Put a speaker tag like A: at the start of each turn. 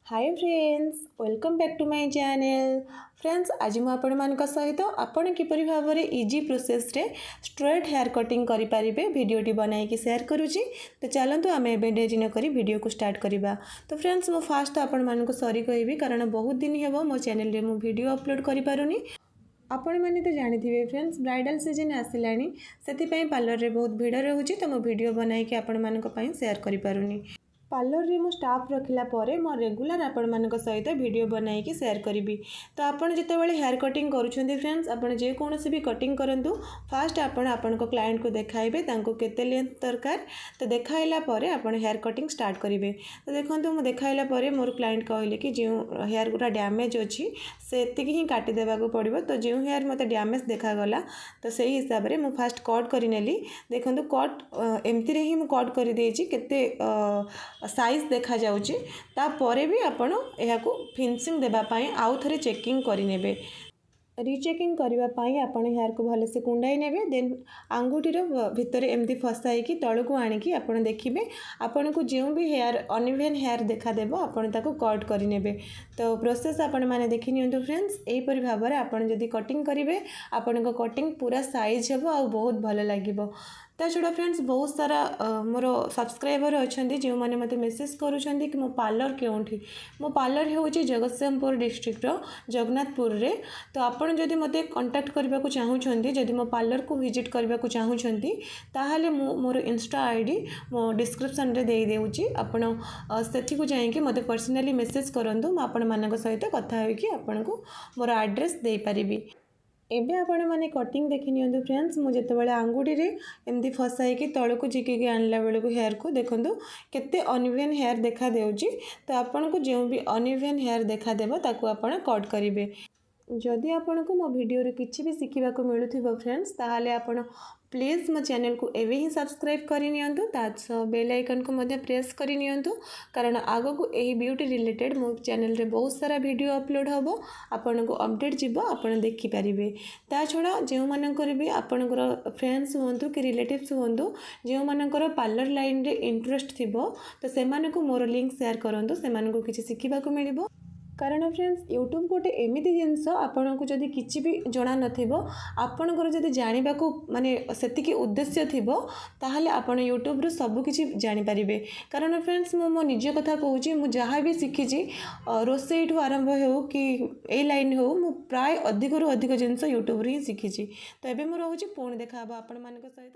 A: Hi friends, welcome back to my channel. Friends, आज मु आपण मानक सहित आपण किपरि भाव में इजी प्रोसेस रे स्ट्रेट हेयर कटिंग करि पारिबे वीडियोटी बनाई कि शेयर करूची। तो चलंतु आमे एबे डेरी न करी वीडियो को स्टार्ट करिबा। तो फ्रेंड्स, मु फास्ट आपण मानक सॉरी कहबी कारण बहुत दिन हेबो मो चैनल रे मु वीडियो अपलोड करि पारुनी। आपण मैंने तो जानी फ्रेंड्स, ब्राइडल सीजन आसिलानी से पार्लर रे बहुत भीड़ रोचे। तो मो वीडियो बनाई कि आपण मानक पई शेयर करि पारुनी। पार्लर रे मो स्टाफ रखिला परे मो रेगुलर आपण मानक सहित वीडियो बनाई कि शेयर करी। तो आपण जितेबाला हेयर कटिंग करुछंती फ्रेंड्स, आपण जे कोनोसी भी कटिंग करंतु फास्ट आपण को क्लाइंट को देखाइबे तांको केते लेंथ दरकार। तो देखाइला परे आपण हेयर कटिंग स्टार्ट करिवे। तो देखंतु मो देखाइला परे मोर क्लाइंट कहले कि जे हेयर गुरा डैमेज अछि सेति ही काटी देबाको पड़िबो। तो जे हेयर मते डैमेज देखा गला तो सही हिसाब रे मो फास्ट कट करि नेली। देखंतु कट एमती रे ही मो कट करि देछि केते साइज देखा जाउची। तापरे भी आपण एहाकू फिनिशिंग देबा पाई आउ थरे चेकिंग करि नेबे। रीचेकिंग करबा पाई आपण हेयर को भले से कुंडाई नेबे। देन आंगुठी रो भितरे एमती फसाई कि तळकू आनी कि आपण देखिबे आपण को जे भी हेयर अनइवन हेयर देखा देबो आपण ताको कट करि नेबे। तो प्रोसेस आपण माने देखि नियंतु फ्रेंड्स। एही परि भाबरे आपण जदी कटिंग करिवे आपण को कटिंग पूरा साइज हेबो आ बहुत भलो लागिबो। ता छड़ा फ्रेंड्स, बहुत सारा मोर सब्सक्राइबर अच्छा जो मैंने मत मेसेज करुँच कि मो पार्लर केउठी। मो पार्लर हो जगतसिंहपुर डिस्ट्रिक्ट जगन्नाथपुर रे। तो आपन जदि मते कांटेक्ट करबा को चाहूछंती, जदि मो पार्लर को विजिट करबा को चाहूछंती ताहाले मोर इंस्टा आईडी मो डिस्क्रिप्शन रे देई देउची। आपण सेठी को जाई कि मते पर्सनली मेसेज करंतु। म आपण मानक सहित कथा होई कि आपण को मोर एड्रेस देई परिबी। एबे आपण माने कटिंग देखि नियंतु फ्रेंड्स। मु जेतेबेले आंगुठी रे एमती फसाई कि तळकू जिकी आनला बेले को हेयर को देखंतु केते अनइवन हेयर देखा देउची। तो आपण को जे भी अनइवन हेयर देखा देबो ताकू आपण कट करिवे। जदि आपण को मो वीडियो रे किछि भी सिखिबा को मिलुथिबो फ्रेंड्स ताहाले आपण प्लीज मो चैनल को एवे ही सब्सक्राइब करि नियंतु। ताछ बेल आइकन को मध्य प्रेस करि नियंतु कारण आगो को एही ब्यूटी रिलेटेड मो चैनल रे बहुत सारा वीडियो अपलोड हबो। आपण को अपडेट जिवो, आपण देखि परिबे। ता छडा जेउ मानकर भी आपनकर फ्रेंड्स हुंतु कि रिलेटिव्स हुंतु जेउ मानकर पार्लर लाइन रे इंटरेस्ट थिबो तो से माने को मोर लिंक शेयर करंतु। से माने को किछि सिखिबा को मिलिबो। कारण फ्रेंड्स, यूट्यूब गोटे एमती जिनस आपन को जदि किछि भी जणा नथिबो आपनकर जदि जानिबा को माने सेतिकी उद्देश्य थिबो ताहाले आपण यूट्यूब रे सब किछि जानि परिबे। कारण फ्रेंड्स, मो निज कथा कहूची, मु जहा भी सिखिची रोसई ठु आरंभ हो कि ए लाइन हो मु प्राय अधिक रु अधिक जिनस यूट्यूब रे ही सिखिची। तो एबे मो रहूची पुणी देखा आपण मानक सहित।